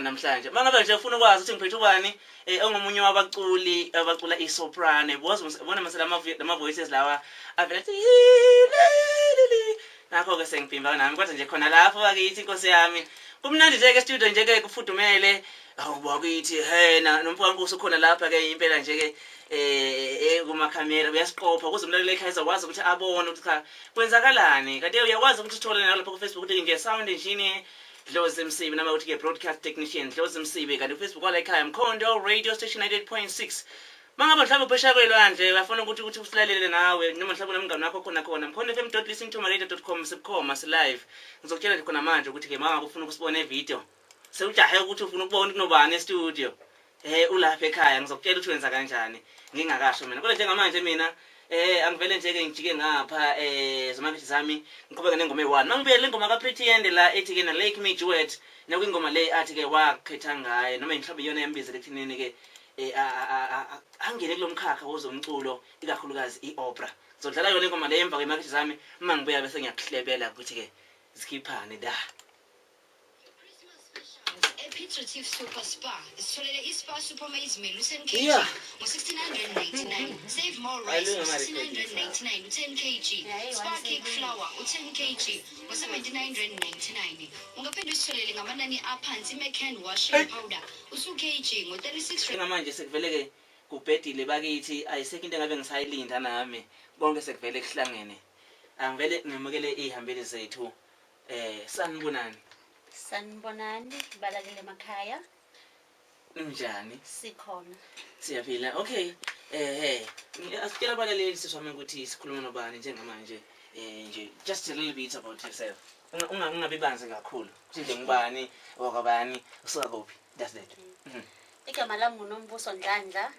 namhlanje mangabe nje ufuna ukwazi ukuthi ngiphethe ubani ongomunye wabaculi abacula isoprano ubona masela ama voices lawa avela nakho ke sengipimba nami kodwa nje khona lapho bakithi inkosi yami kumnandi nje ke studio nje ke kufudumele awubakithi nomfowethu ukhona lapha ke impela nje ke kuma camera uyasiqopha ukuze umlaleli ekhaya ezakwazi ukuthi abone ukuthi cha kwenzakalani kanti uyakwazi ukuthi uthole nalapha ku Facebook ukuthi nje sound engineer Dlozi Msibi nama uthi ke broadcast technician Dlozi Msibi kanti Facebook wala ekhaya Mkhondo radio station 98.6 mangaba mhlawumbe uphesha kwelwandle bafuna ukuthi usilalele nawe noma mhlawumbe nomngane wakho khona mkhondofm.listentomaradio.com sibukhoma live ngizokutshela nje khona manje ukuthi ke mangaba ufuna ukusibona evideo sewujahe ukuthi ufuna ukubona kunobani e-studio ulapha ekhaya ngizokutshela ukuthi wenza kanjani ngingakasho mina kodwa njengamanje mina angivele nje ke ngijike ngapha zomabithi zami ngiqhubeka nengoma e1 mangibuye le ngoma ka Pretty End la ethi ke na Lake Me Duet nakwingoma le athi ke wakhetha ngaye noma mhlawumbe iyona yambizele ekuthinini ke angene kulomkhakha wozomculo ikakhulukazi iopera ngizodlala yona ingoma le emva kwemakithi zami mangibuya bese ngiyakuhlebela ukuthi ke zikhiphane da Petrative Super Spa. Isitholele ispa Supermaze Meal u10 kg ngo1699. Save more rice ngo1699 u10 kg. Spa cake flour u10 kg ngo79.99. Ungaphinde usitholele ngamanani aphansi make-hand washing powder u2 kg ngo36. Ngamanje sekuvele ke kubhedile bakithi ayisekho into engabe ngisayilinda nami bonke sekuvele kuhlangene. Angivele ngimukele ihambeli zethu sanibonani. Sanibonani balakele emakhaya njani sikhona siyaphila okay asitshela abalaleli siswami ukuthi sikhuluma nobani njengamanje nje just a little bit about yourself ungabe banzi kakhulu ukuthi nje ngubani wakabani usuka kuphi that's that igama lami nguNombuso Ndlandla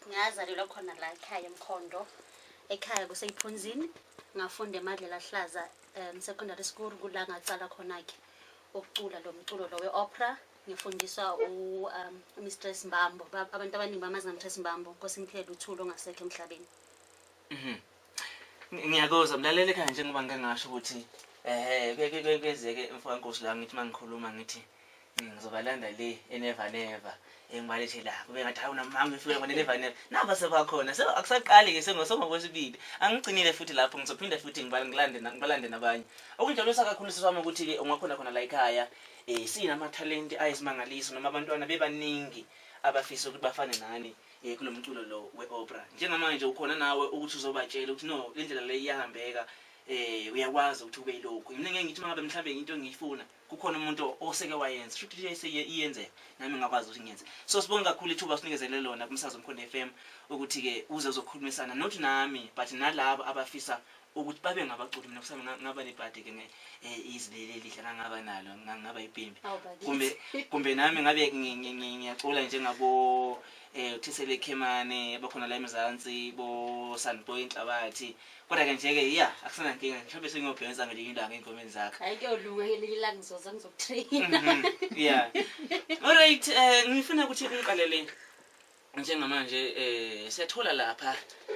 ngazalelwa khona la ekhaya eMkhondo ekhaya kuseyiphunzini ngafunda eMadlela Hlaza secondary school kula ngatsala khona ke ukucula lo mculo lo weopera ngifundiswa uMistress Mbambo abantu abaningi bamazi ngaMistress Mbambo Nkosimphelo uThulo ngasekho emhlabeni ngiyakoza mlalele ekhaya njengoba ngingasho ukuthi kwezeke mfowethu la ngithi mangikhuluma ngithi ngizobalanda le never engibalethe la kube ngathi awuna mama ngifika ngone never naba sebakhona akusaqali ke sengosoma kwesibili angigcinile futhi lapho ngizophinda futhi ngibalande nabanye okunjalo sakakhulu siswami ukuthi ke ungakhona khona la ekhaya sinama talent ayisimangaliso noma abantwana bebaningi abafisa ukuthi bafane nani kulomculo lo weopera njengamanje ukhona nawe ukuthi uzobatshela ukuthi no indlela le iyahambeka uyakwazi ukuthi ube yilokho mina ngeke ngithi mangabe mhlambe into engiyifuna kukhona umuntu oseke wayenza futhi iyenze nami ngakwazi ukuthi ngiyenze so sibonga kakhulu ithuba sinikezele lona kumsakazo Mkhondo FM ukuthi ke uze uzokhulumisana not nami but nalabo abafisa ukuthi babe ngabaculi mina kusami ngaba nebhadi ke izilele lihle ngaba nalo ngaba ipimbi kumbe nami ngabe ngiyacula njengabo uthisele Khemane bakhona la eMzansi bo Sunboy Inhlabathi kodwa ke nje ke akusana inkinga mhlawumbe sengiyobhenza ngelinye ilanga engomeni zakhe hayi kuyolunga ngelinye ilanga ngizoza ngizokutrain alright ngifuna ukuthi ngiqalele njengamanje siyathola lapha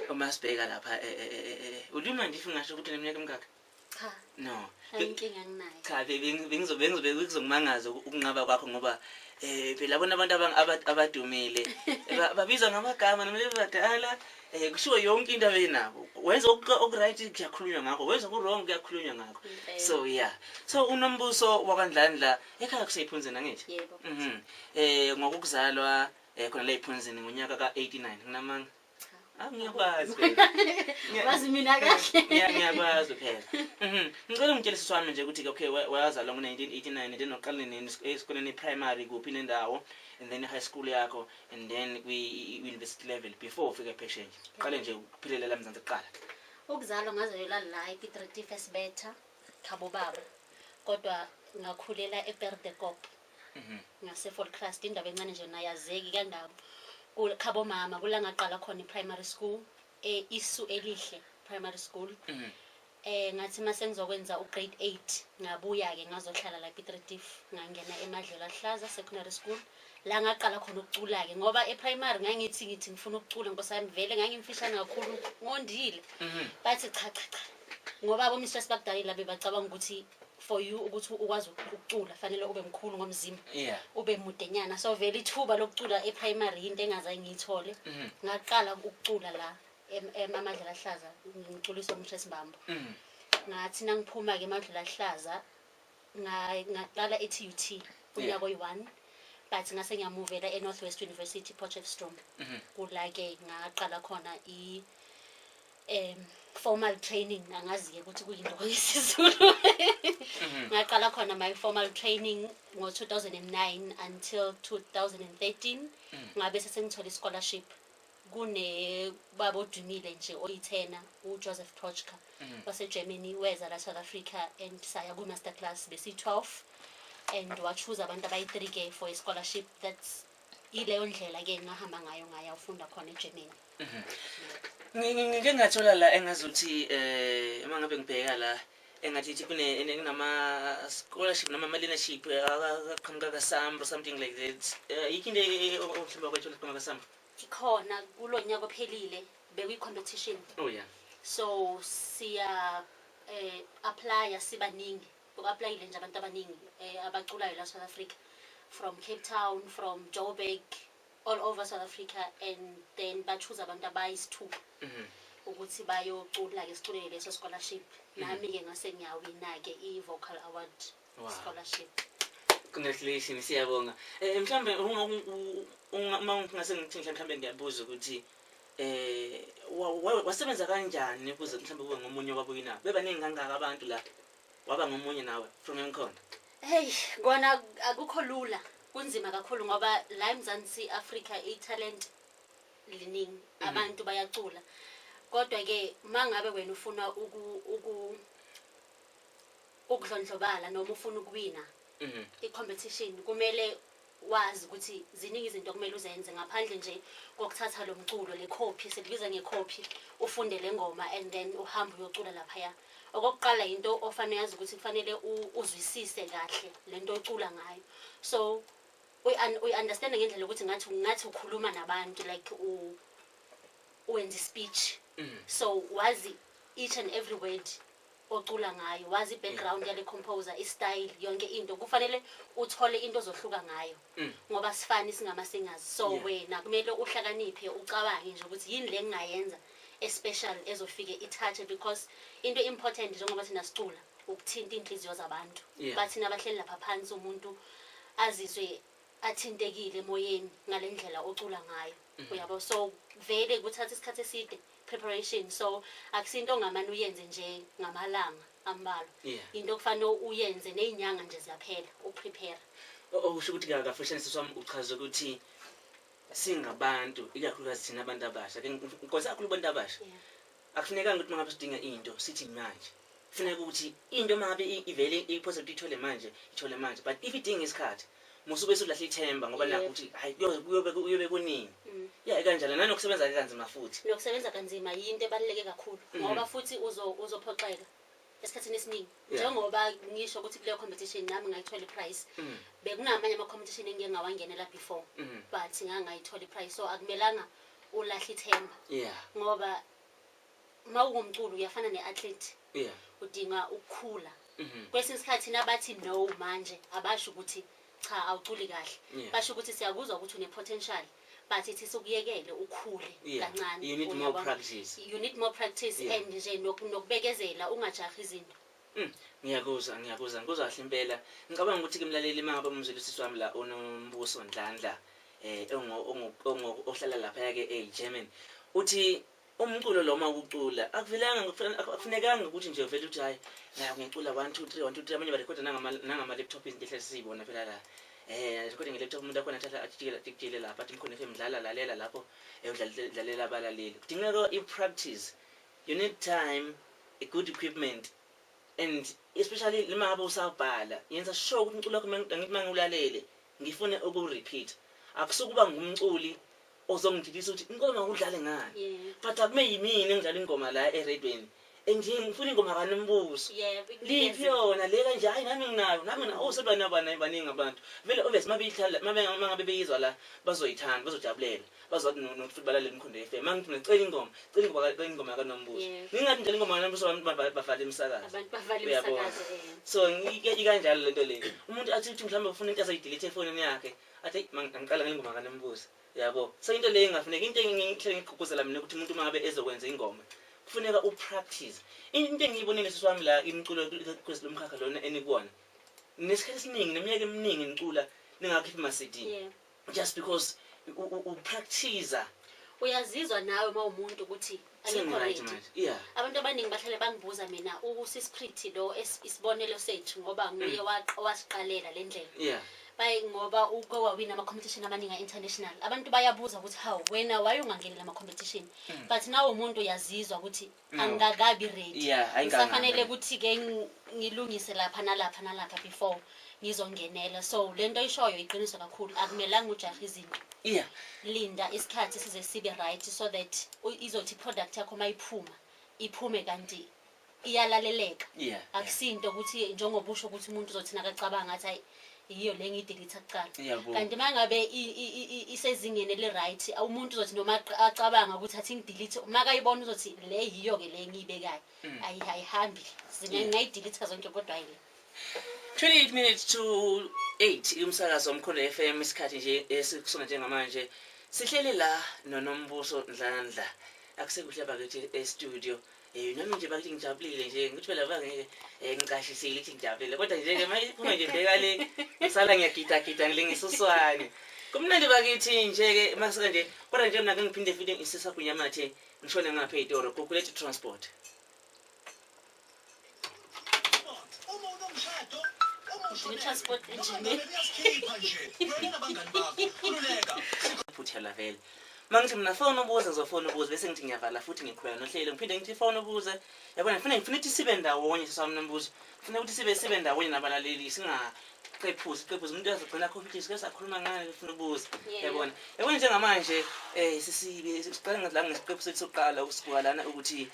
uMasibheka lapha ulima nje ngisho ukuthi neminyaka emingaka cha no inkinga nginayo cha bengizomangaza ukunqaba kwakho ngoba phela bona abantu abadumile babiza ngamagama noma lebadala kushiwo yonke into abenabo wenza okuright kuyakhulunywa ngakho wenza ku-wrong kuyakhulunywa ngakho so uNombuso wakwaNdlandla ekhaya kuseyiphunzini angithi yebo ngokuzalwa khona la ephunzini ngonyaka ka89 nginamanga ngiyakwazi wazi mina kahle ngiyakwazi phela ngicela ungitshele siswami nje ukuthi okay wazalwa ngo1989 then uqale nini esikoleni primary kuphi nendawo and then high school yakho and then kwi-university level before ufike phesheya qale nje ukuphilelela eMzansi kuqala ukuzalwa ngazalelwa la ePetrative Esbetha khabo baba kodwa ngakhulela ePerdekop ngase Volkrust indawo encane nje nayazeki kandawo khabo mama kula ngaqala khona primary school isu elihle primary school ngathi mase ngizokwenza ugrade 8 ngabuya ke ngazohlala la ePetrative ngangena eMadlela Hlaza secondary school la ngaqala khona ukucula ke ngoba eprimary ngangithi ngifuna ukucula nkosami vele ngangimfishana kakhulu ngondile bathi cha ngoba abo Mistress bakudalila bebacabanga ukuthi for you ukuthi ukwazi ukucula fanele ube mkhulu ngomzimba Yeah. ube mudenyana so vele ithuba lokucula eprimary into engazange ngiyithole ngaqala ukucula la eMamadlela Hlaza ngiculiswa uMthresi Mbambo ngathi nangiphuma ke eMamadlela Hlaza ngaqala eTUT unyaka oyi1 but ngase ngiyamuvela eNorthwest University Potchefstroom kula ke ngaqala khona formal training angazi ukuthi kuyinto yesizulu ngaqala khona my formal training ngo2009 until 2013 ngabe sesengithola scholarship kune baba odumile nje oyithena uJoseph Prochka waseGermany weza la South Africa and saya ku master class besi12 and wachoose abantu abayi3 ke for a scholarship. That's ileyo ndlela ke ngahamba ngayo ufunda khona eGermany. Ngike ngathola la engazuthi uma ngabe ngibheka la engathi kunama scholarship noma learnership aqhamuka kaSAMRO something like that. Yikinde omhlaba kwethu aqhamuka kaSAMRO. Khona kulonyaka ophelile bekuyi competition. Oh yeah. So siya apply sibaningi. Uku-applyile nje abantu abaningi abaculayo la South Africa from Cape Town, from Joburg, all over South Africa, and then bachoose abantu abayisithupha ukuthi bayocula ke siculele leso scholarship. Nami ke ngase ngiyawina ke i-vocal award scholarship. Congratulations, siyabonga. Mhlambe uma ngase ngithi mhlambe ngiyabuza ukuthi wasebenza kanjani ukuze mhlambe kube ngomunye wabuyina bebaningi kangaka abantu la waba ngomunye nawe from Emkhonto? Hey kona akukho lula kunzima kakhulu ngoba la eMzansi Africa italent liningi abantu bayacula kodwa ke mangabe wena ufuna ukudlondlobala noma ufuna ukuwina i-competition kumele wazi ukuthi ziningi izinto kumele uzenze ngaphandle nje kokuthatha lo mculo le copy selibiza ngecopy ufunde le ngoma and then uhamba uyocula lapha ya. Okokuqala into ofanele yazi ukuthi kufanele uzwisise kahle lento ocula ngayo. So we understand ngendlela ukuthi ngathi ukhuluma nabantu like wenza speech. So wazi each and every word ocula ngayo, wazi background yale composer, istyle, yonke into kufanele uthole into ozohluka ngayo ngoba sifani singama singers. So wena kumele uhlakaniphe ucabange nje ukuthi yini le engayenza especially ezofike ithathe because into important njengoba thina sicula ukuthinta inhliziyo zabantu. Bathina abahleli lapha phansi umuntu azizwe athintekile emoyeni ngale ndlela ocula ngayo. Uyabo so vele kuthatha isikhathi eside preparation. So akusinto ongamani uyenze nje ngamalanga ambalwa. Into kufanele uyenze nezinyanga nje ziyaphela uprepare. Usho ukuthi kafushane sami uchaza ukuthi singabantu ikakhulukazi thina abantu abasha because akhulu abantu abasha akufunekanga ukuthi mangabe sidinga into sithi manje kufuneka ukuthi into mangabe ivele ipositive ithole manje but if idinga isikhathi musube usulahle ithemba ngoba nakho ukuthi hayi kuyobe kuningi kanjalo nanokusebenza kanzima futhi nokusebenza kanzima yinto ebaluleke kakhulu ngoba futhi uzophoxeka esikhathini esiningi njengoba ngisho ukuthi kuleyo competition nami ngayithola iprize bekunamanye ama competition engike ngawangenela before but ngangayithola iprize. So akumelanga ulahle ithemba ngoba mawungumculo uyafana neathlete udinga ukukhula kwesinye isikhathi nabathi no manje abasho ukuthi cha awuculi kahle basho ukuthi siyakuzwa ukuthi une potential but it is ukuyekele ukhule kancane. You need more practice. You need more practice and nje nokubekezela ungajahi izinto. Ngiyakuzwa ngikuzwa kahle impela. Ngicabanga ukuthi ke mlaleli mangabe umzwelisisi wami la onombuso Ndlandla ohlala lapha yake eGermany uthi umculo lo makucula akufunekanga ukuthi nje uvele uthi hayi la ngicula 1 2 3 1 2 3 amanye barekhoda nangama laptop izinto ehlezi sibona phela la recording ngelaptop umuntu akhona thatha atshikile lapha athi mkhona FM dlala lalela lapho udlalela abalaleli kudingeka i-practice. You need time, a good equipment, and especially lima ngabe usabhala yenza sure ukuthi umculo wakho ngithi mangiulalele ngifune ukurepeat akusukuba ngumculi ozongidilisa ukuthi ingoma udlale ngani but akume yimini engidlala ingoma la eradweni ngifuna ingoma kaNombuso Yebo, liphi yona le kanje hayi nami nginayo sebana baningi abantu vele obvious mabeyihlala mangabe beyizwa la bazoyithanda bazojabulela bazothi nokuthi balale Mkhondo FM mangithi ngicela ingoma kaNombuso ngingathi nje ingoma kaNombuso bafala emsakazo abantu bavala imsakazo so ikanjalo lento le umuntu athi mhlawumbe ufuna into azayidelete efonini yakhe athi ngiqala ngengoma kaNombuso yabo so into le ingafuneka into engihle ngigqugquzela mina ukuthi umuntu mangabe ezokwenza ingoma kufuneka upractice into engiyibonile sisiwami la imculo kwesilomkhakha lona enikubona nesikhathi esiningi neminyaka eminingi ngicula ningakhiphi ama CD just because upractice uyazizwa nawe mawumuntu ukuthi ayikho ready yeah abantu abaningi bahlale bangibuza mina uSiskrit lo isibonelo sethu ngoba nguye wasiqalela le ndlela yeah bayi ngoba ukwawina ama competition amaningi international abantu bayabuza ukuthi how wena wayungangeni lama competition but nawe umuntu uyazizwa ukuthi angakabi ready kusafanele ukuthi ke ngilungise lapha nalapha before ngizongenela so lento ishoyo iqiniso kakhulu akumelanga ujaha izinto yeah linda isikhathi size sibe right so that izothi product yakho mayiphuma iphume kanti iyalaleleka akusinto ukuthi njengobusho ukuthi umuntu uzothina akacabanga athi iyo le ngidelete kuqala kanti mangabe isezingene le right umuntu uzothi noma acabanga ukuthi athi ngidelete makayibona uzothi le yiyo ke le ngiyibekayo ayihambi ngayidelete zonke kodwa ayile 28 minutes to 8 umsakazo Mkhondo FM isikhathi nje esikusona njengamanje sihlele la noNombuso Ndlandla akusekuhle bakithi e-studio nami nje bakithi ngijabulile nje ngithi phela ngeke ngicashisile ukuthi ngijabulile kodwa nje ke mayiphuma nje bheka le ngisala ngiyagida ngilengisuswane kumnandi bakithi nje ke masika nje kodwa nje mina ngiphinde futhi ngisisa kunyamathe ngishone ngapha eToro Gugulethe Transport transport engineer Phuthela vele mangithi mina phone ubuze ngizofona ubuze bese ngithi ngiyavala futhi ngiqhubeka nohlelo ngiphinde ngithi phone ubuze yabona ngifuna ukuthi sibe ndawonye sisami Nombuso ngifuna ukuthi sibe ndawonye nabalaleli singaqephuzi umuntu azogcina competition ke sakhuluma ngane ngifuna ubuze yabona njengamanje siqala la ngesiqephu sethu sokuqala usibukalana ukuthi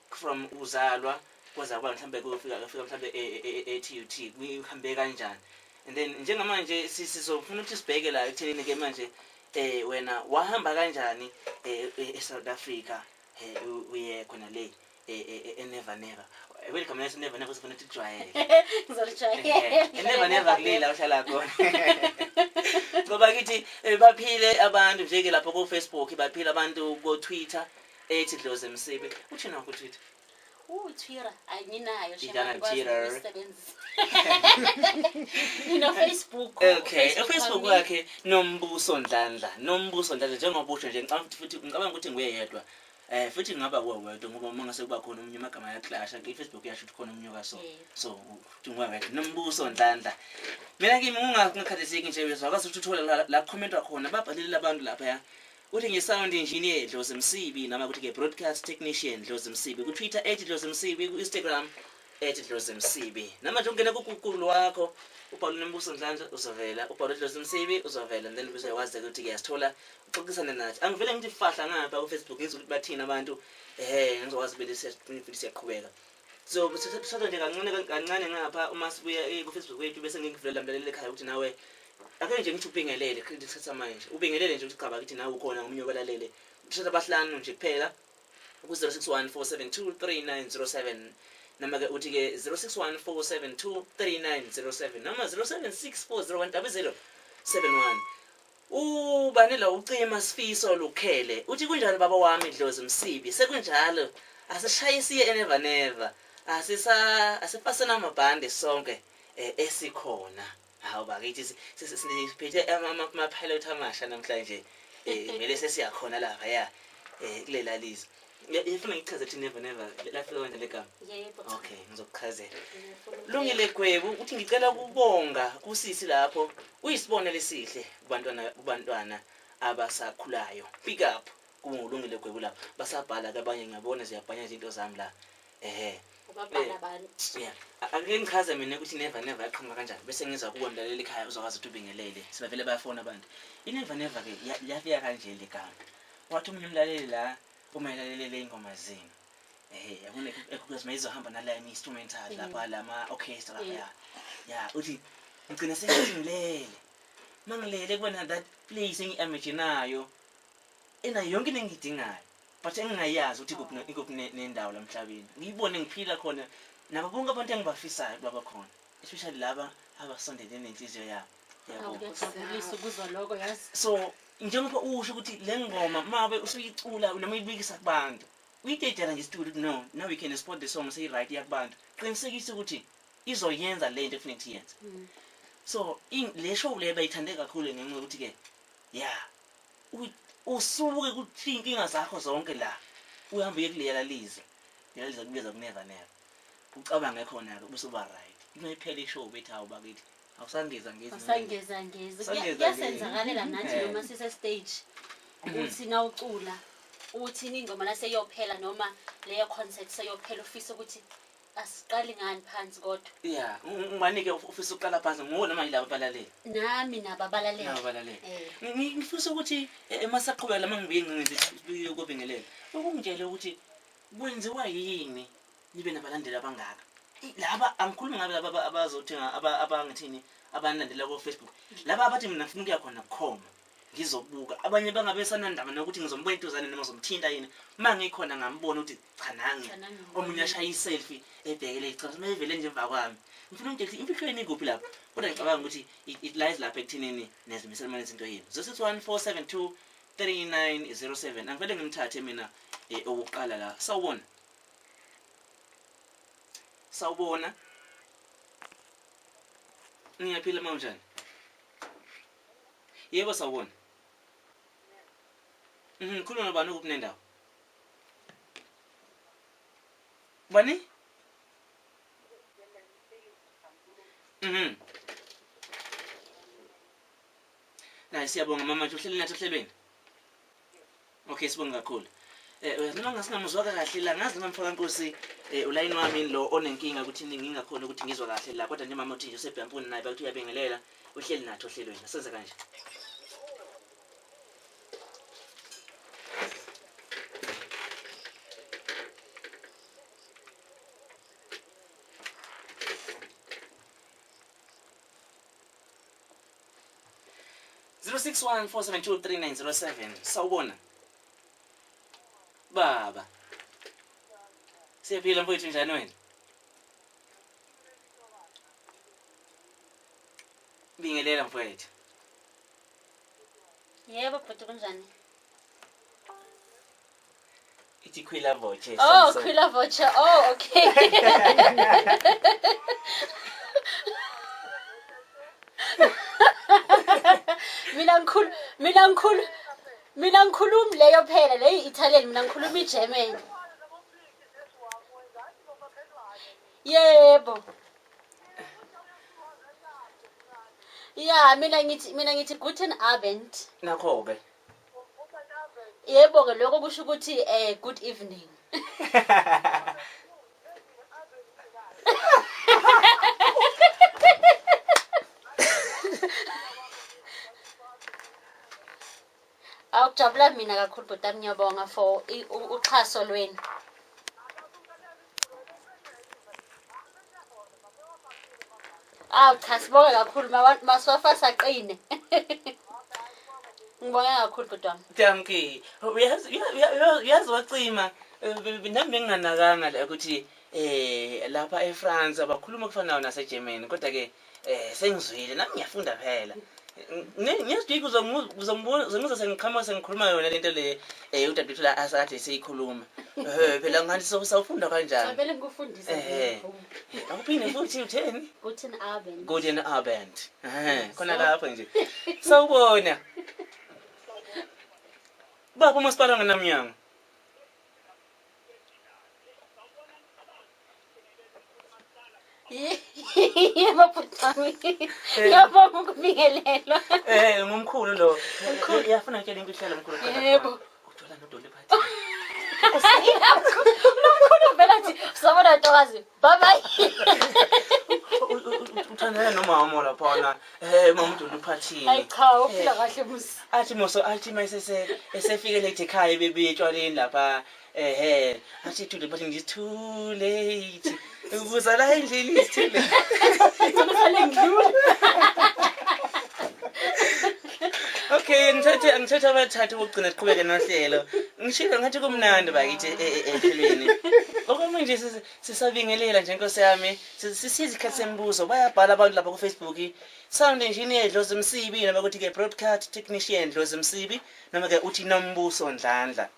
from uzalwa kwaza kuba mhlambe kufika mhlambe eTUT kuhambe kanjani and then njengamanje sizofuna ukuthi sibheke la ekuthenini ke manje wena wahamba kanjani eSouth Africa uye khona le Never welcome to Never sifuna ukuthi kujwayele ngizojwayela Never kulela uhlala khona ngoba kithi baphile abantu nje ke lapho ku Facebook baphile abantu ku Twitter ethi Dlozi Msibi uthina ku Twitter Twitter ayinayo Twitter Facebook okay Facebook wakhe Nombuso Ndlandla njengobusho nje futhi ngicabanga ukuthi nguye yedwa futhi ngaba kuwedwa ngoba mangase kuba khona umunye amagama ya clash Facebook yasho ukuthi khona umunye kaso so nguwe wedwa Nombuso Ndlandla mina kimi ngingakhathazeki nje bezwakazi ukuthi uthola la comment wakhona babhalile abantu lapha ya uthi nge-sound engineer Dlozi Msibi nama ukuthi ke broadcast technician Dlozi Msibi ku Twitter @Dlozi Msibi ku Instagram @Dlozi Msibi nama nje ungena ku Google wakho ubhala Nombuso Ndlandla uzovela ubhala Dlozi Msibi uzovela and then bese wazi ukuthi kuyasithola uxoxisana nathi angivele ngithi fahla ngapha ku Facebook ngizokuthi bathina abantu ngizokwazi bese siyaqhubeka so sithatha nje kancane ngapha uma sibuya ku Facebook wethu bese ngikuvela mlaleli ekhaya ukuthi nawe ake nje ngithi ubingelele isikhathi manje ubingelele nje ukuthi cha bakithi nawe ukhona ngomnye obalalele uthatha abahlanu nje kuphela ku 0614723907 noma ke uthi ke 0614723907 noma 0764010071 ubanela ucima Sifiso Lukhele uthi kunjalo baba wami Dlozi Msibi sekunjalo asishayisiye eNever asipasana amabhande sonke esikhona hawu bakithi siphethe ama-pilot amasha namhlanje vele sesiyakhona lapha ya kulela lizwe ngifuna ngichaze ukuthi Never lafika wena legama yebo okay ngizokuchazela Lungile Gwebu uthi ngicela ukubonga kusisi lapho uyisibonelo esihle kubantwana abasakhulayo pick up kuLungile Gwebu lapha basabhala kabanye ngiyabona ziyabhanya izinto zami la ubabhala abantu yeah ake ngichaze mina ukuthi Never yaqhamuka kanjani bese ngiza kuwe mlaleli ekhaya uzokwazi ukuthi ubingelele sibavele bayafona abantu Never ke yafika kanje le gama wathi umunye umlaleli la umayelelele ingoma zini yabona because mayizohamba nala instrumental lapha lama orchestra lapha ya uthi ngicina sengilele mangilele kubona that place engiimaginayo ena yonke into engidingayo but engingayazi ukuthi ikuphi nendawo lamhlabeni ngiyibone ngiphila khona nabo bonke abantu engibafisayo baba khona especially laba abasondele nenhliziyo yabo yabo Ngiyajabulisa ukuzwa lokho yazi. so njengoba usho ukuthi le ngoma mabe usuyicula noma uyibikisa kubantu uyidedela nje studio no now we can export the song say right yakubantu qinisekisa ukuthi izoyenza lento ekufanele iyenze so le show le bayithande kakhulu ngenxa ukuthi ke usuke ukuthi inkinga zakho zonke la uhambe kulela lize kubeza kuneva never ucabanga khona ke bese uba right imephele ishow bethi awu bakithi awusangeza Usangeza kuyasenzakalela nathi noma sise stage uthi na ucula uthi ingoma la seyophela noma leyo concert seyophela ufisa ukuthi asiqali ngani phansi kodwa ngibanike ufisa uqala phansi ngona manje laba balaleli nami nababalaleli ngifisa ukuthi emasaqhubeka mangibuye ngincindile ukubingelela ukungitshela ukuthi kwenziwa yini nibe nabalandeli abangaka laba angikhulumi ngabe laba abazothenga abangithini abanandela ku Facebook laba abathi mina ngifuna ukuya khona bukhoma ngizobuka abanye bangabe sanandaba nokuthi ngizombona intuzane noma ngizomthinta yini mangikhona ngambona ukuthi cha nangi omunye ashaya iselfie ebhekele ichaza mayivele nje emva kwami ngifuna ukuthi imfihlweni ikuphi lapho kodwa ngicabanga ukuthi it lies lapha ekuthinini nezimiselo izinto yini 0614723907 angivele ngimthathe mina okuqala la sawubona niyaphila mawunjani yebo sawubona khuluma nobani ukuphi nendawo bani na siyabonga mama nje uhleli nathi ehlelweni okay sibonga kakhulu noma ngasingamuzwa kahle la ngazi mfaka Nkosi ulayini wami lo onenkinga ukuthi ngingakhona ukuthi ngizwe kahle la kodwa nje mama uthi Joseph Yampuni naye bakuthi uyabengelela uhleli nathi ohlelweni asenze kanje (0614723907) sawubona baba siyaphila mfowethu njani wena bingelela mfowethu yebo bhuti kunjani ithi Khwila voucher Khwila voucher okay mina ngikhulumi leyo phela leyo Italian mina ngikhuluma iGerman yebo mina ngithi guten Abend nakho ke yebo ke lokho kusho ukuthi good evening Awujabula mina kakhulu bhuti ngiyabonga for uxhaso lweni cha sibonga kakhulu maswafa saqine ngibonga kakhulu bhuti wami Dankie uyazi wacima nami nginganakanga la ukuthi lapha eFrance abakhuluma kufanayo naseGermany kodwa ke sengizwile nami ngiyafunda phela ngiyazidika uzongizwa sengiqhamuka sengikhuluma yona lento le udadewethu la asathi siyikhuluma phela ngathi sawufunda kanjani ngivele ngikufundise awuphinde futhi utheni guten Abend khona lapho nje sawubona baba umasipala nganamnyanga yebo bhuti ngiyabonga ukubingelela ngumkhulu lo uyafuna ukutshela imfihlelo mkhulu yebo uthola nodoli phathi umkhulu vela nje sabona ntokazi bye bye Uthandana nomama laphana. Mama uDulu uphathini. Hayi cha uphila kahle musi. Athi mayise esefike lethe ekhaya bebetshwaleni lapha athi too late but ngithi too late. Ubuza la endlini is too late. Ngifale ngidlule. Okay, ngithatha abathathu ukugcina siqhubeke nohlelo. Ngishilo ngathi kumnandi bakithi ehlelweni. Okwamanje sisabingelela nje Nkosi yami. Sisiza isikhathi sembuzo. Bayabhala abantu lapha ku Facebook. Sound engineer Dlozi Msibi noma ukuthi ke broadcast technician Dlozi Msibi noma ke uthi Nombuso Ndlandla.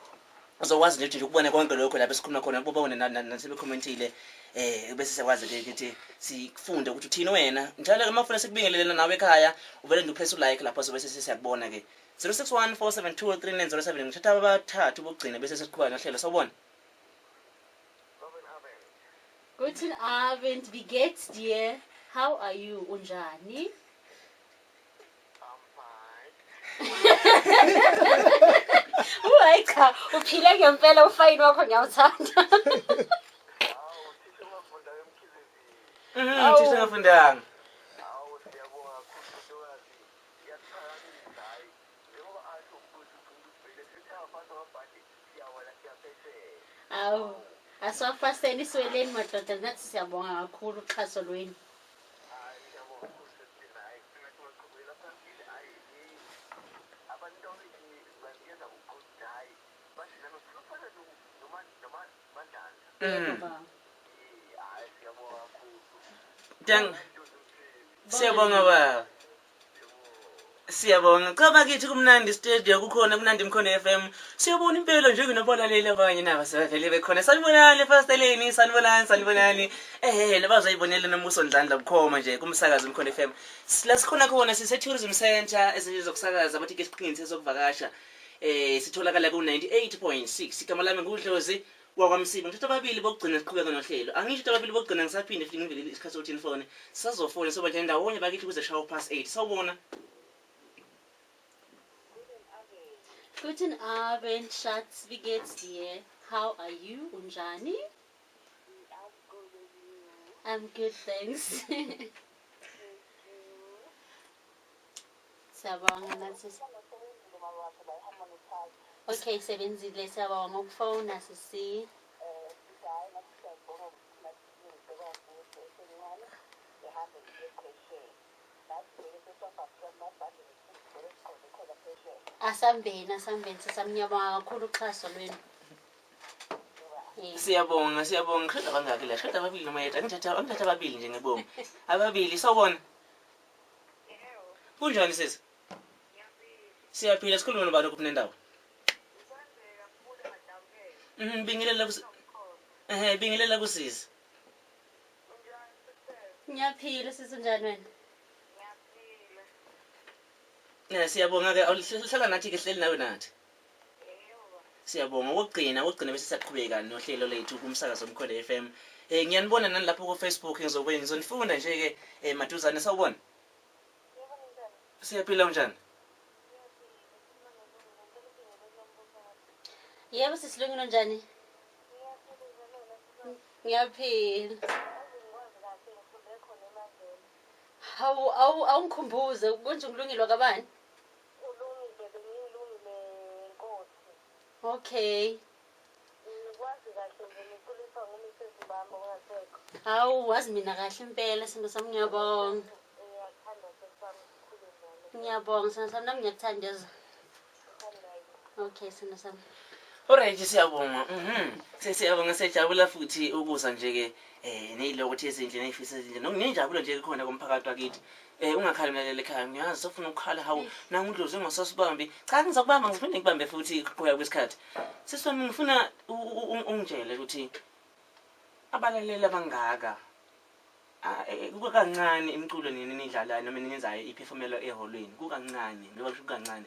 Uzokwazi nje ukubona konke lokho lapha esikhuluma khona kuba bone nasebecommentile bese siyakwazi ke ukuthi sifunde ukuthi uthini wena njalo ke mafuna sikubingelela nawe ekhaya uvele ngipress like lapho sobe sesiyakubona ke 0614723907 ngithatha abathathu bokugcina bese sesiqhubeka nohlelo sawubona. Guten Abend, wie geht's dir? How are you? Unjani? Hayi cha, uphile ngempela ufayini wakho ngiyawuthanda. Thisha ngafundanga. Awu, aswafaseni isweleni madoda nathi siyabonga kakhulu uxhaso lweni. Siyabonga baba. Siyabonga. Cha bakithi kumnandi studio kukhona kumnandi Mkhono FM. Siyabona impela nje kunabalaleli abanye naba sebevele bekhona. Sanibonani first lane, sanibonani. Labazayibonela Nombuso Ndlandla bukhoma nje kumsakazi Mkhono FM. La sikhona khona sise tourism center ezizokusakaza bathi ke siqinile sezokuvakasha. Sitholakala ku 98.6. Igama lami nguDlozi wakwamsibi. Ngithatha ababili bokugcina siqhubeka nohlelo. Angisho ababili bokugcina ngisaphinde futhi ngivele isikhathi sokuthi phone. Sazofona soba nje ndawonye bakithi kuze shawo past 8. Sawubona. Guten Abend, Schatz, wie geht's dir? How are you? Unjani? I'm good, thanks. Siyabonga nathi. Okay, sebenzile siyabonga ngokufona sisi. Asambeni sisamnyabonga kakhulu uxhaso lwenu. Siyabonga qhela bangaki la qhela ababili noma yedwa ngithatha ababili nje ngebomu ababili sawubona kunjani sisi siyaphila sikhuluma nobani kuphi nendawo bingelela kusisi Ngiyaphila sisi njani wena siyabonga ke awuhlala nathi ke hleli nawe nathi siyabonga ukugcina bese siyaqhubeka nohlelo lethu kumsakazo Mkhono FM ngiyanibona nani lapho ku Facebook ngizonifunda nje ke maduzane sawubona siyaphila njani Yebo sisilungile njani Ngiyaphila awungikhumbuze konje ngilungile kabani Okay. Hawu wazi mina kahle impela simo sami ngiyabonga. Ngiyabonga sami nami ngiyakuthandeza. Okay sina sami. Alright siyabonga. Siyabonga sejabula futhi ukuza nje ke nezilokuthi ezinhle nezifisa ezinhle. Nokunenjabulo nje khona komphakathi wakithi. Ungakhalimela ekhaya ngiyazi sofuna ukukhala hawu nangu uDlozi ngasosibambi cha ngizokubamba ngifuna ngibambe futhi qoya kwesikhathi sisona ngifuna ungitshele ukuthi abalaleli abangaka kukancane imiculo nenidlalayo noma nenzayo iperformelo eholweni kukancane ngoba kusho kukancane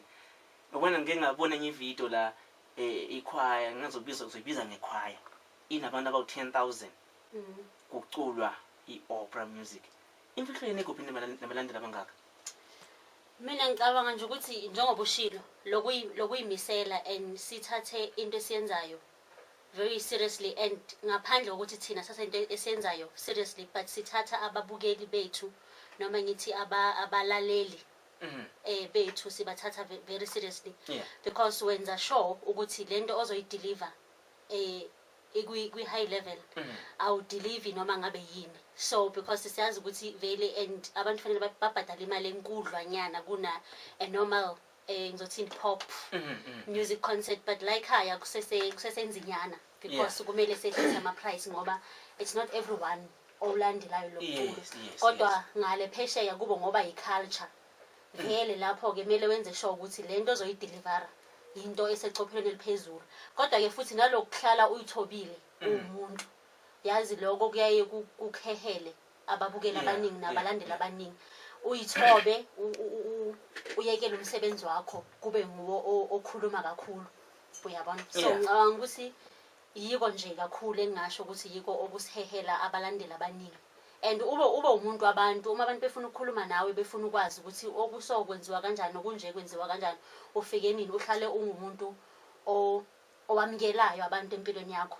ubona ngeke ngabona ngevideo la ichoir uzoyibiza ngechoir inabantu about 10,000 kuculwa iopera music imfihlweni kuphi nabalandeli abangaka Mina ngicabanga nje ukuthi njengoba ushilo lokuyimisela and sithathe into esiyenzayo very seriously, and ngaphandle kokuthi thina sasento esenzayo seriously, but sithatha ababukeli bethu noma ngithi abalaleli bethu sibathatha very seriously. Because wenza sure ukuthi lento ozoyideliver kwi high level awu deliver noma ngabe yini. So because siyazi ukuthi vele and abantu fanele babhadala imali enkudlwanyana kuna a normal ngizothini pop music concert, but like haya kusesenzinyana because kumele sehlise ama price ngoba it's not everyone olandelayo lokulu. Kodwa ngale phesheya kubo ngoba iculture vele lapho ke kumele wenze sure ukuthi lento ozoyideliver into esecophelweni eliphezulu. Kodwa ke futhi nalokukhlala uyithobile umuntu yazi lokho kuyaye kukhehele ababukeli abaningi nabalandeli abaningi. Uyithobe uyekela umsebenzi wakho kube nguwo okhuluma kakhulu, uyabona. So ngicabanga ukuthi yiko nje kakhulu engasho ukuthi yiko okusihehela abalandeli abaningi. And ube umuntu wabantu, uma abantu befuna ukukhuluma nawe befuna ukwazi ukuthi okusokwenziwa kanjani okunje kwenziwa kanjani, ufike nini uhlale ungumuntu owamkelayo abantu empilweni yakho.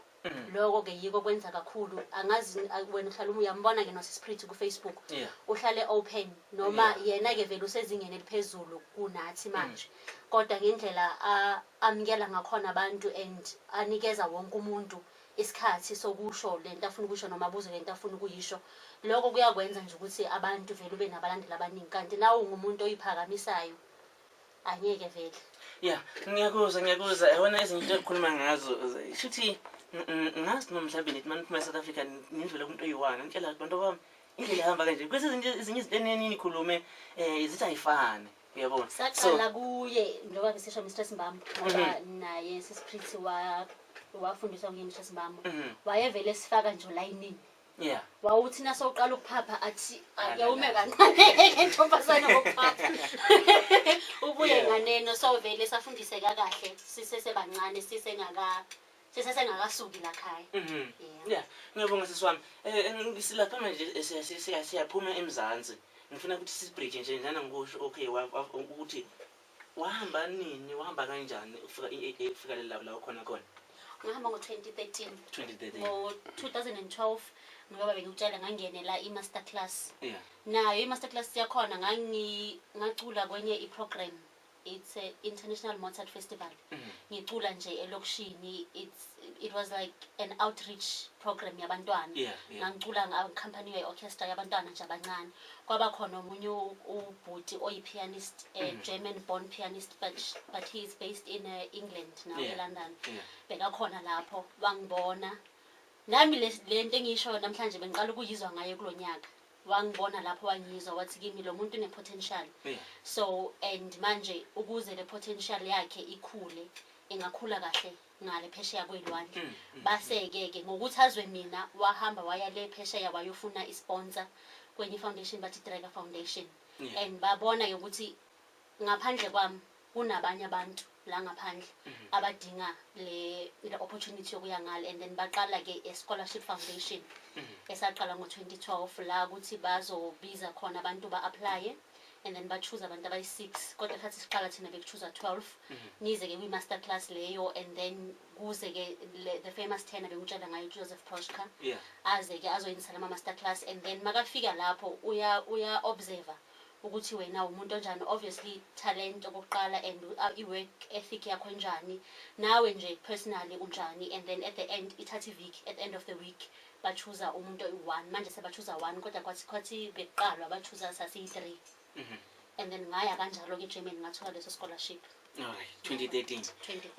Lokho ke yiko kwenza kakhulu. Angazi wena uhlala uyambona ke noSispirit ku Facebook, uhlale open noma yena ke vele usezingeni eliphezulu kunathi manje, kodwa ngendlela amkela ngakhona abantu and anikeza wonke umuntu isikhathi sokusho lento afuna ukusho noma abuze lento afuna ukuyisho. Lokho kuyakwenza nje ukuthi abantu vele ube nabalandeli abaningi, kanti nawe ungumuntu oyiphakamisayo angeke vele. Ngiyakuzwa yona izinto ezikhuluma ngazo shuthi ngazi noma mhlawumbe nithi maniphuma eSouth Africa nindlule kumuntu oyi-1 ngitshela abantu bami indlela ihamba kanje. Kwese ezinye izinto enini nikhulume zithi ayifani, uyabona. Saqala kuye ngoba besisho Mr Simbambo ngoba naye Sispirit wafundiswa nguye Mr Simbambo, wayevele sifaka nje layinini. Wawuthi nasawuqala ukuphapha athi yawume kancane entombazana ngokuphapha ubuye nganeno. So vele safundiseka kahle sisesebancane sisengakasuki la khaya. Ngiyabonga sisi wami. Silapha manje siyaphuma eMzansi. Ngifuna ukuthi sibridge nje njana ngikusho okay ukuthi wahamba nini, wahamba kanjani ufika la khona. Ngihamba ngo-2013. Ngo-2012 ngoba bengikutshela ngangenela i-masterclass. Nayo i-masterclass yakhona ngacula kwenye i-program, it's a International Mozart Festival. Ngicula nje elokishini, it was like an outreach program yabantwana. Ngicula ngacompany ye-orchestra yabantwana nje abancane. Kwaba khona omunye ubhuti oyi-pianist, a German born pianist, but he is based in England now, eLondon. Bekakhona lapho wangibona nami lento engisho namhlanje bengiqala ukuyizwa ngaye kulonyaka. Wangibona lapho wangizwa wathi kimi lo muntu une potential. So and manje ukuze le potential yakhe ikhule ingakhula kahle ngale phesheya kwelwandle. Base ke ngokuthi azwe mina wahamba waya le phesheya wayofuna isponsor kwenye foundation bathi Draga Foundation. And babona ukuthi ngaphandle kwami kunabanye abantu la ngaphandle abadinga le opportunity yokuya ngale, and then baqala ke a scholarship foundation esaqala ngo-2012 la ukuthi bazobiza khona abantu ba-apply and then ba-choose abantu abayi-6, kodwa khathi siqala thina bekuchoose 12 nize ke kwi-masterclass leyo, and then kuze ke the famous tenor bengutshela ngayo Joseph Proshka aze ke azoyenzisa lama-masterclass, and then makafika lapho uya observer ukuthi wena umuntu onjani, obviously talent okokuqala and i-work ethic yakho njani, nawe nje personally unjani, and then at the end ithatha iviki, at the end of the week bachoose umuntu oyi-1. Manje sebachoose 1 kodwa kwathi beqalwa bachoose sasiyi-3. And then ngaya kanjalo ke Germany ngathola leso scholarship. Alright, 2013.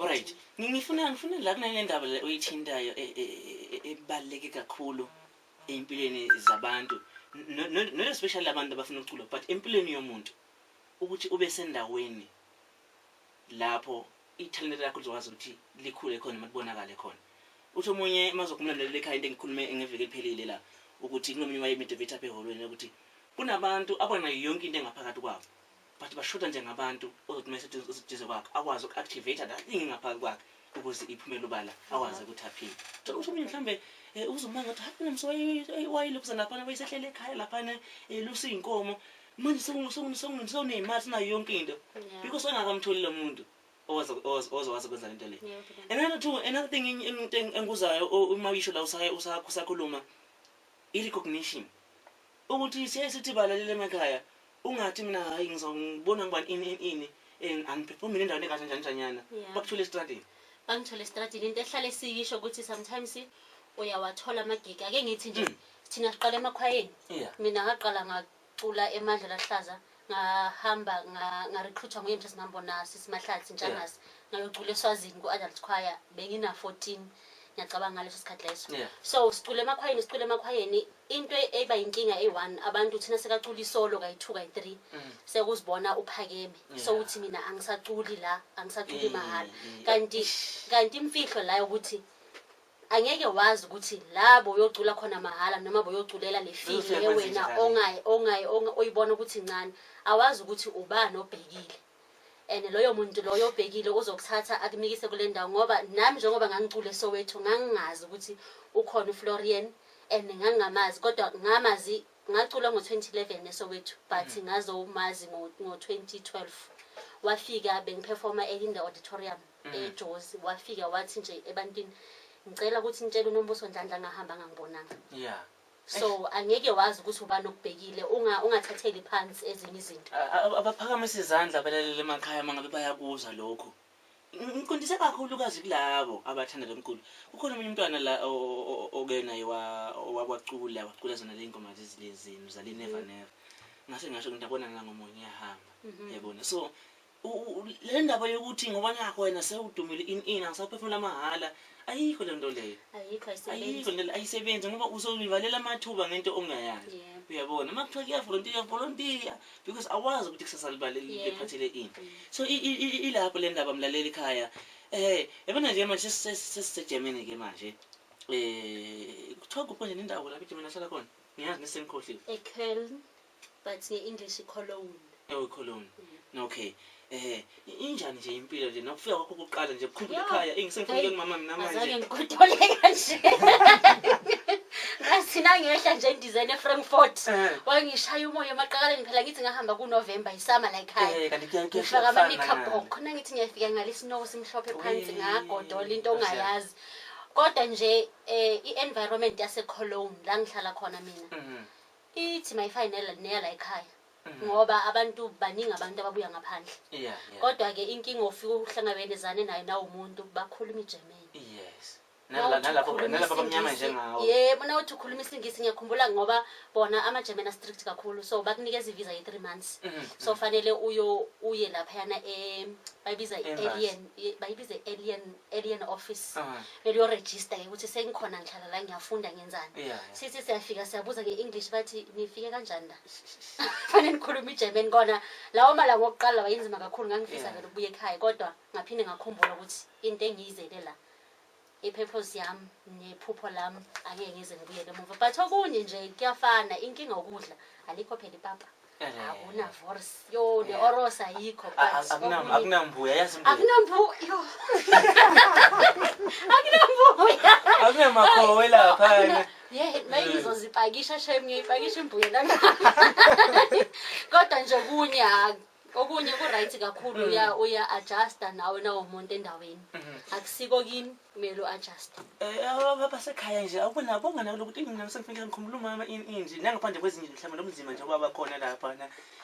Alright, ngifuna la kunale ndaba oyithintayo ebaluleke kakhulu empilweni zabantu, not especially abantu abafuna ukucula, but empilweni yomuntu ukuthi ube sendaweni lapho ithalente lakho uzokwazi ukuthi likhule khona malibonakale khona. Uthi omunye mazokumlandelela ekhaya into engikhulume engeveke liphelile la ukuthi kunomunye wayemotivate apha eholweni ukuthi kunabantu abona yonke into engaphakathi kwabo, but bashoda njengabantu ozothi message usidize kwakhe akwazi uku-activate that thing engaphakathi kwakhe ukuze iphumele ubala akwazi ukuthi aphile. Uthi omunye mhlambe uzumanga ukuthi hayi nomso wayilokhu lapha wayesehlele ekhaya lapha lusi inkomo manje sewuneyimali sinayo yonke into because engakamtholi lo muntu ozokwazi ukwenza lento le. Yeah, Another thing enguzayo uma uyisho la usakhuluma i-recognition. Ukuthi sithi balalele emakhaya ungathi mina hayi ngizongibona ngibani ini angiphefumile endaweni engakanjani bakuthule estradini. Bangithola estradini into ehlale siyisho ukuthi sometimes uyawathola amagigi ake ngithi nje thina siqala emakhwayeni mina ngaqala ngacula eMandla Lahlaza ngahamba ngarecruitwa nguyemthe sinambona sisimahlathi njangasi ngayocula eSwazini ku-adult choir bengina 14 ngiyacabanga ngaleso sikhathi leso so sicule emakhwayeni into eba inkinga e1 abantu thina sekacula isolo kayi2 kayi3 sekuzibona uphakeme so uthi mina angisaculi la angisaculi mahala kanti imfihlo la ukuthi angeke wazi ukuthi labo uyocula khona mahala noma boyoculela le feel wena ongayi oyibona ukuthi incane awazi ukuthi ubani obhekile loyo muntu loyo obhekile uzokuthatha akunikise kule ndawo ngoba nami njengoba ngangicule Soweto ngangingazi ukuthi ukhona uFlorian ngangingamazi kodwa ngamazi ngacula ngo2011 eSoweto but ngazomazi ngo2012 wafika bengiperforma in the auditorium eJozi wafika wathi nje ebantwini ngicela ukuthi ngitshele uNombuso Ndlandla ngahamba ngangibonanga so angeke wazi ukuthi ubani okubhekile ungathatheli phansi ezinye izinto abaphakamisa izandla balalele emakhaya mangabe bayakuza lokho ngikondise kakhulu kazi kulabo abathanda lomculo ukhona umunye umntwana la okena wacula zona le ngoma lezizini zale never ngasho ngiyabona ngomunye yahamba yabona so le ndaba yokuthi ngoba nakho wena sewudumile in angisaphefumula mahala ayikho le nto leyo ayikho ayisebenzi ngoba uzoyivalela amathuba ngento ongayazi uyabona makuthiwa volunteer because awazi ukuthi kusasa libalelile lephathele ini so ilapho le ndaba mlaleli ekhaya yabona nje manje sesiseGermany ke manje kuthiwa kuphi nje indawo lapho eGermany ahlala khona ngiyazi nesengikhohliwe eKöln but ngeEnglish Cologne Cologne okay injani nje impilo nje nokufika kwakho ukuqala nje ukukhumbula ekhaya engisengifike kumama mina manje azange ngikutholeka nje ngasina ngehla nje design eFrankfurt wangishaya umoya emaqakaleni phela ngithi ngahamba kuNovember isama la ekhaya kanti ngifaka ama-makeup khona ngithi ngiyafika ngalesinowo simhlophe phansi ngagodola into ongayazi kodwa nje i-environment yaseCologne la ngihlala khona mina ithi mayifayinela neya ekhaya ngoba abantu baningi abantu ababuya ngaphandle kodwa ke inkinga ofika uhlangabezane nayo nawo umuntu bakhuluma iGerman nalapho abamnyama njengawo yebo nawuthi ukhuluma isingisi ngiyakhumbula ngoba bona ama-German strict kakhulu so bakunikeza ivisa ye3 months so fanele uye lapha yana bayibiza alien office mele uyoregister ke ukuthi sengikhona ngihlala la ngiyafunda ngenzani sithi siyafika siyabuza ngeEnglish bathi nifike kanjani la fanele nikhuluma iGerman kona lawo mala ngokuqala wayenzima kakhulu ngangifisa vele ukubuya ekhaya kodwa ngaphinde ngakhumbula ukuthi into engiyizele la ipurpose yami nephupho lami angeke ngize ngibuyele emuva but okunye nje kuyafana inkinga ukudla alikho phela ipapa akunavors yo neoros ayikho but akunambuya yazi akunambuya akunambuya akunamakhowe lapha mayengizozipakisha shem ngiyipakisha imbuya la kodwa nje okunye ku-right kakhulu uya adjusta nawe nawo umuntu endaweni akusiko kini kumele u-adjust basekhaya nje awubonabo unganalo ukuthi mina sengifike ngikhumbula umama inje nangaphandle kwezinye mhlawumbe nomzima nje kwaba khona lapha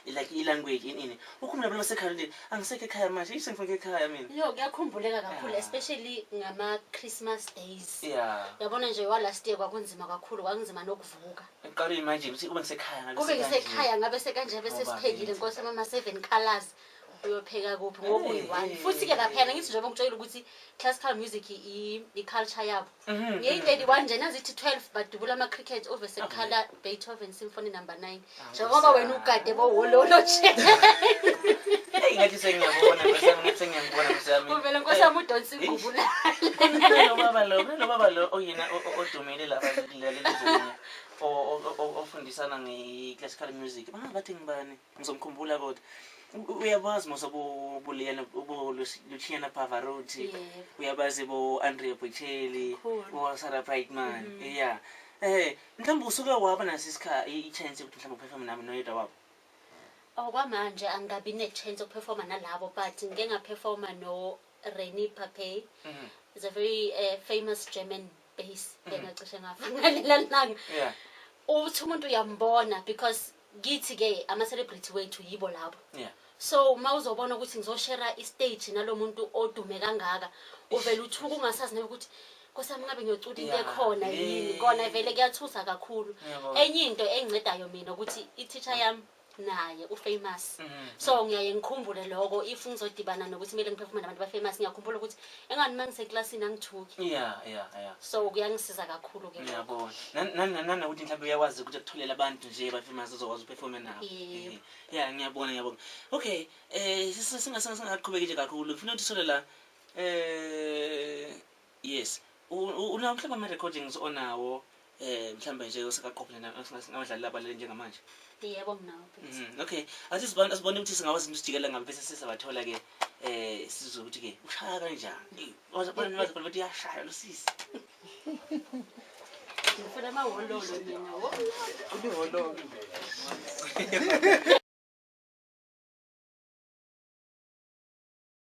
like i-language ini ukhumbula abantu basekhaya nje angisekho ekhaya manje sengifike ekhaya mina kuyakhumbuleka kakhulu especially ngama-Christmas days yabona nje last year kwakunzima kakhulu kwangizima nokuvuka uqala imagine ukuthi kube ngisekhaya kube ngisekhaya ngabe sekanje bese siphekile nkosi ama-7 colors uyopheka kuphi ngokuyi-1 futhi ke laphayana ngithi njengoba ngitshela ukuthi classical music i-culture yabo ngeyi-31 nje nazithi 12 badubula ama-cricket ove sekhala Beethoven Symphony No. 9 njengoba wena ugade bowololo nje ngathi sengiyabona msami uvele nkosi yami udonsa ingubulala nobaba lo oyena odumile lapha kulelizwe ofundisana nge-classical music bathi ngibani ngizomkhumbula kodwa uyabazi mosobo buliyana Luciano Pavarotti uyabazi bo Andrea Bocelli bo Sarah Brightman mhlawumbe usuke waba naso ichance ukuthi mhlawumbe uperform nami noyedwa wabo Okwamanje angabi ne-chance ukuperforma nalabo but ngike ngaperforma no Reni Pape. Is a very famous German bass engacishe ngafangalela langa. Yeah. Uthi umuntu uyambona because githi ke ama celebrity wethu yibo labo. Yeah. So mawuzobona ukuthi ngizoshare istage nalomuntu odume kangaka uvela uthuka ungasazi nayo ukuthi Nkosami ngabe ngiyocula into ekhona yini kona vele kuyathusa kakhulu. Enye into engicedayo mina ukuthi i-teacher yami naye ufamous. So ngiyaye ngikhumbule lokho if ngizodibana nokuthi kumele ngiperforme nabantu bafamous ngiyakhumbula ukuthi engani mangiseclassini angithuki. Yeah. So kuyangisiza kakhulu ke. Ngiyabona. Nana ukuthi mhlawumbe uyawazi ukuthi akutholela abantu nje bafamous uzokwazi uperform nabo. Yeah, ngiyabona. Okay, singaqhubeki nje kakhulu. Ngifuna ukuthi sole la yes. Una mhlawumbe ama recordings onawo mhlawumbe nje osakaqophela nabadlali laba njengamanje. Yebo nginawo. Okay, asibone ukuthi singawazi usijikela ngabe bese sisabathola ke sizwe ukuthi ke ushaya kanjani. Wazabona ukuthi yashaya lo sisi. Ngifuna amaholo mina wo. Ulihololo.